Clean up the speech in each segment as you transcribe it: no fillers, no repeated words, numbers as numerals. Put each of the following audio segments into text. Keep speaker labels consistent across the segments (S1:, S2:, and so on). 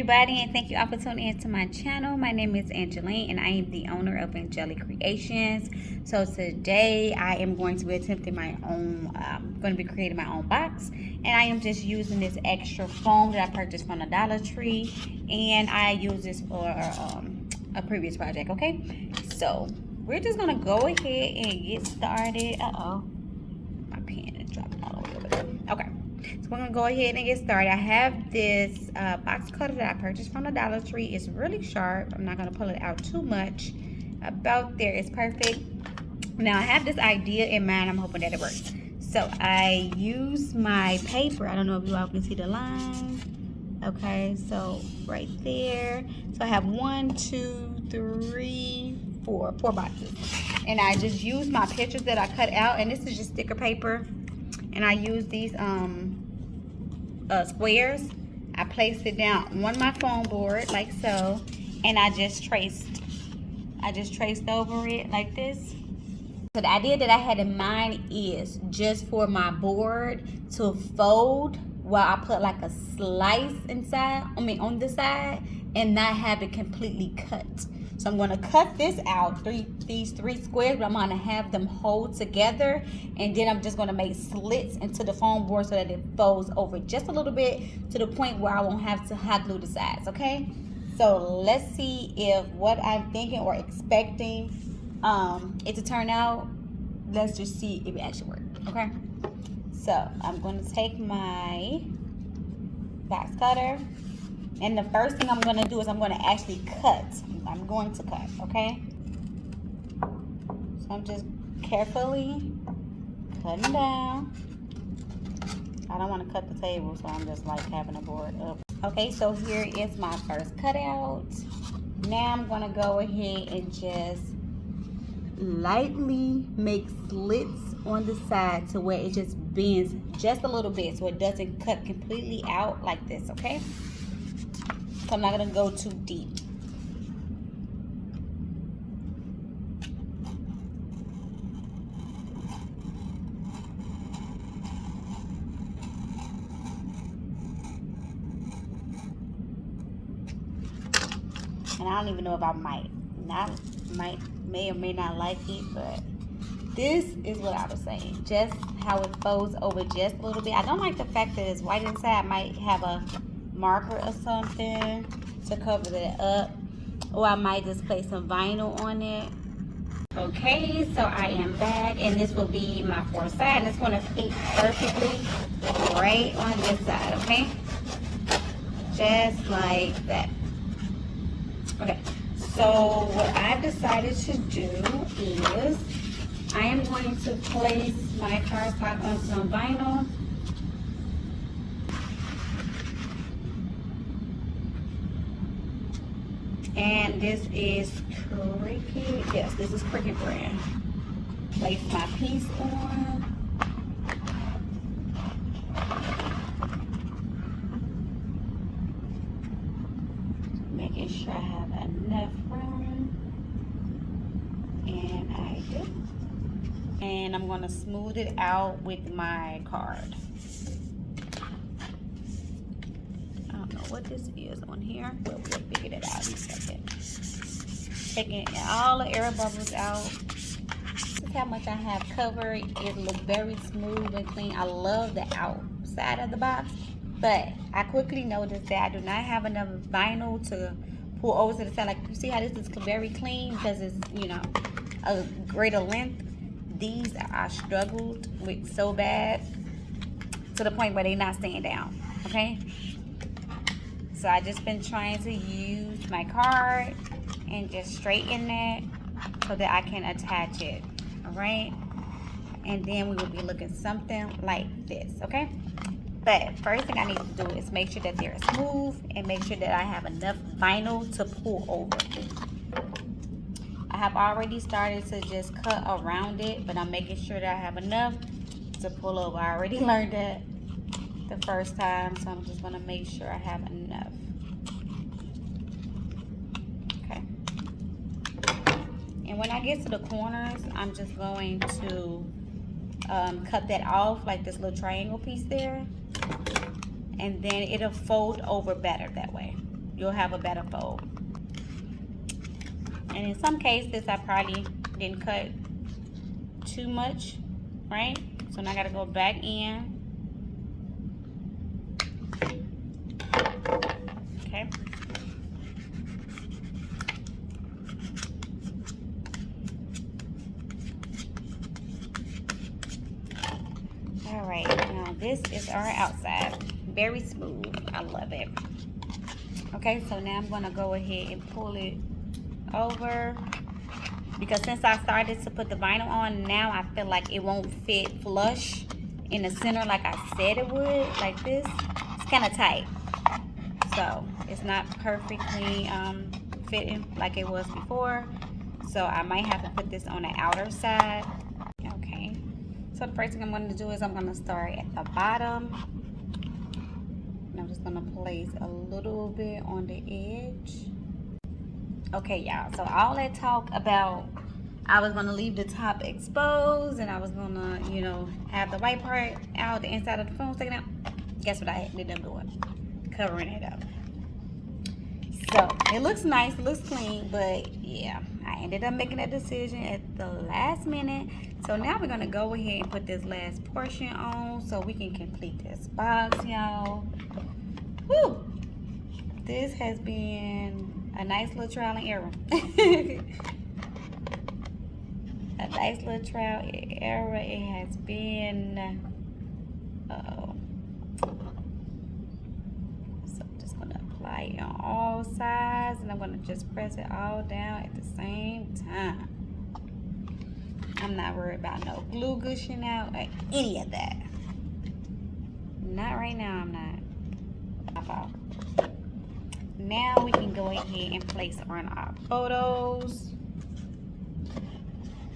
S1: everybody, and thank you all for tuning into my channel. My name is Angeline and I am the owner of Angelic Creations. So today I am going to be attempting my own, going to be creating my own box, and I am just using this extra foam that I purchased from the Dollar Tree, and I use this for a previous project. Okay, so we're just gonna go ahead and get started. My pen is dropping all over there. Okay, so we're gonna go ahead and get started. I have this box cutter that I purchased from the Dollar Tree. It's really sharp. I'm not gonna pull it out too much. About there is perfect. Now I have this idea in mind. I'm hoping that it works. So I use my paper. I don't know if you all can see the line. Okay, so right there. So I have 1, 2, 3, 4 boxes, and I just use my pictures that I cut out, and this is just sticker paper, and I use these squares. I placed it down on my foam board like so, and I just traced over it like this. So the idea that I had in mind is just for my board to fold while I put like a slice inside, on the side, and not have it completely cut. So I'm gonna cut this out, these three squares, but I'm gonna have them hold together, and then I'm just gonna make slits into the foam board so that it folds over just a little bit to the point where I won't have to hot glue the sides, okay? So let's see if what I'm thinking or expecting it to turn out. Let's just see if it actually works, okay? So I'm going to take my box cutter, and the first thing I'm going to do is I'm going to actually cut. I'm going to cut, okay? So I'm just carefully cutting down. I don't want to cut the table, so I'm just like having a board up. Okay, so here is my first cutout. Now I'm going to go ahead and just lightly make slits on the side to where it just bends just a little bit so it doesn't cut completely out like this, okay? So I'm not gonna go too deep. And I don't even know if I may or may not like it, but this is what I was saying, just how it folds over just a little bit. I don't like the fact that it's white inside. I might have a marker or something to cover that up, or I might just place some vinyl on it. Okay, so I am back, and this will be my fourth side, and it's going to fit perfectly right on this side, okay? Just like that. Okay, so what I've decided to do is I am going to place my cardstock on some vinyl. And this is Cricut. Yes, this is Cricut brand. Place my piece on. Making sure I have enough room. And I do. And I'm going to smooth it out with my card. I don't know what this is on here, but we'll figure it out in a second. Taking all the air bubbles out. Look how much I have covered. It looks very smooth and clean. I love the outside of the box, but I quickly noticed that I do not have enough vinyl to pull over to the side. Like, you see how this is very clean because it's, you know, a greater length. These I struggled with so bad to the point where they're not staying down, okay? So I just been trying to use my card and just straighten it so that I can attach it, all right? And then we will be looking something like this, okay? But first thing I need to do is make sure that they're smooth and make sure that I have enough vinyl to pull over. I have already started to just cut around it, but I'm making sure that I have enough to pull over. I already learned that the first time, so I'm just gonna make sure I have enough. Okay. And when I get to the corners, I'm just going to cut that off, like this little triangle piece there, and then it'll fold over better that way. you'll have a better fold. And in some cases, I probably didn't cut too much, right? So now I gotta go back in. Okay. All right, now this is our outside. Very smooth, I love it. Okay, so now I'm gonna go ahead and pull it over, because since I started to put the vinyl on, now I feel like it won't fit flush in the center like I said it would, like this. It's kind of tight, so it's not perfectly fitting like it was before. So I might have to put this on the outer side. Okay, so the first thing I'm going to do is I'm going to start at the bottom. And I'm just going to place a little bit on the edge. Okay, y'all, so all that talk about I was going to leave the top exposed and I was going to, you know, have the white part out, the inside of the phone sticking out. Guess what I ended up doing? Covering it up. So it looks nice, it looks clean, but yeah, I ended up making a decision at the last minute. So now we're going to go ahead and put this last portion on so we can complete this box, y'all. Woo! This has been a nice little trial and error. A nice little trial and error it has been. So I'm just going to apply it on all sides, and I'm going to just press it all down at the same time. I'm not worried about no glue gushing out or any of that. Not right now, I'm not. Now we can go ahead and place on our photos,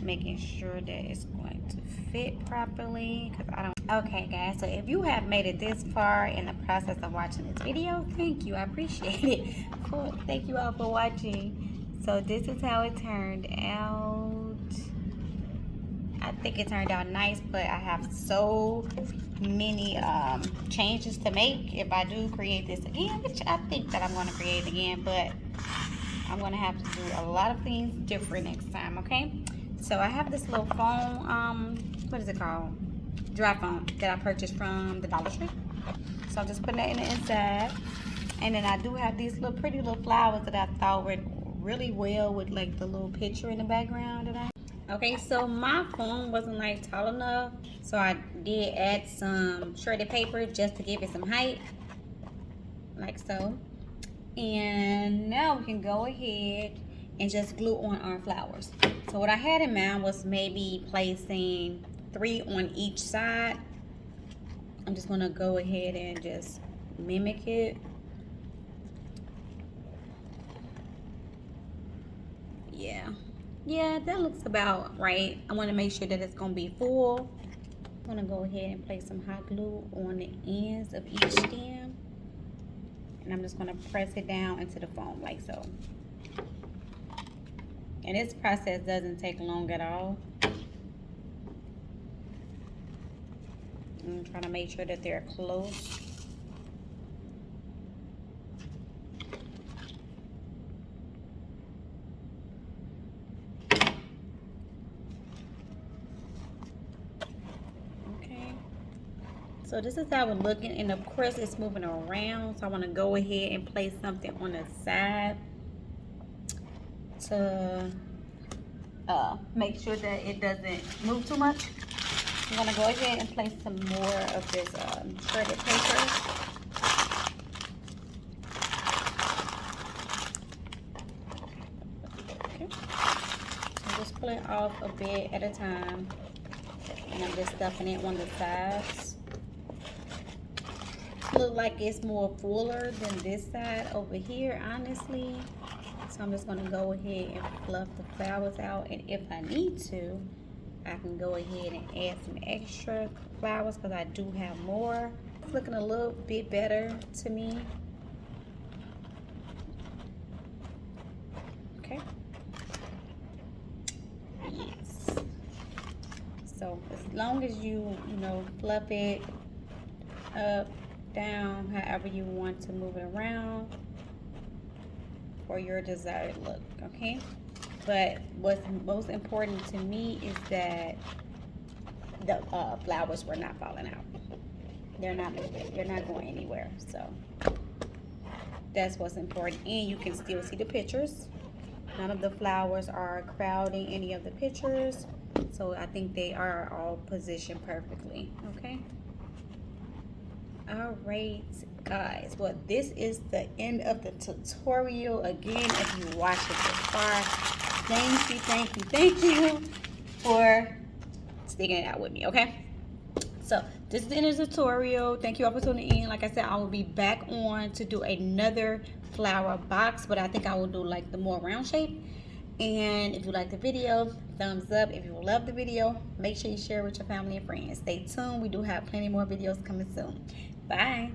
S1: making sure that it's going to fit properly, because I don't. Okay guys, so if you have made it this far in the process of watching this video, thank you, I appreciate it. Thank you all for watching. So this is how it turned out. I think it turned out nice, but I have so many changes to make if I do create this again, which I think that I'm going to create again, but I'm going to have to do a lot of things different next time. Okay, so I have this little foam, what is it called, dry foam, that I purchased from the Dollar Tree. So I'm just putting that in the inside, and then I do have these little pretty little flowers that I thought were really well with like the little picture in the background that I. Okay, so my foam wasn't like tall enough, so I did add some shredded paper just to give it some height, like so. And now we can go ahead and just glue on our flowers. So what I had in mind was maybe placing 3 on each side. I'm just gonna go ahead and just mimic it. Yeah, that looks about right. I want to make sure that it's going to be full. I'm going to go ahead and place some hot glue on the ends of each stem. And I'm just going to press it down into the foam like so. And this process doesn't take long at all. I'm trying to make sure that they're close. So this is how we're looking, and of course it's moving around, so I want to go ahead and place something on the side to make sure that it doesn't move too much. I'm going to go ahead and place some more of this shredded paper. Okay. So just pull it off a bit at a time, and I'm just stuffing it on the sides. Look like it's more fuller than this side over here, honestly. So I'm just going to go ahead and fluff the flowers out, and if I need to, I can go ahead and add some extra flowers because I do have more. It's looking a little bit better to me. Okay. Yes. So as long as you know, fluff it up, down, however you want to move it around, for your desired look, okay? But what's most important to me is that the flowers were not falling out. They're not moving. They're not going anywhere. So that's what's important. And you can still see the pictures. None of the flowers are crowding any of the pictures. So I think they are all positioned perfectly. Okay. All right, guys. Well, this is the end of the tutorial. Again, if you watched it so far, thank you for sticking it out with me. Okay. So this is the end of the tutorial. Thank you all for tuning in. Like I said, I will be back on to do another flower box, but I think I will do like the more round shape. And if you like the video, thumbs up. If you love the video, make sure you share with your family and friends. Stay tuned. We do have plenty more videos coming soon. Bye.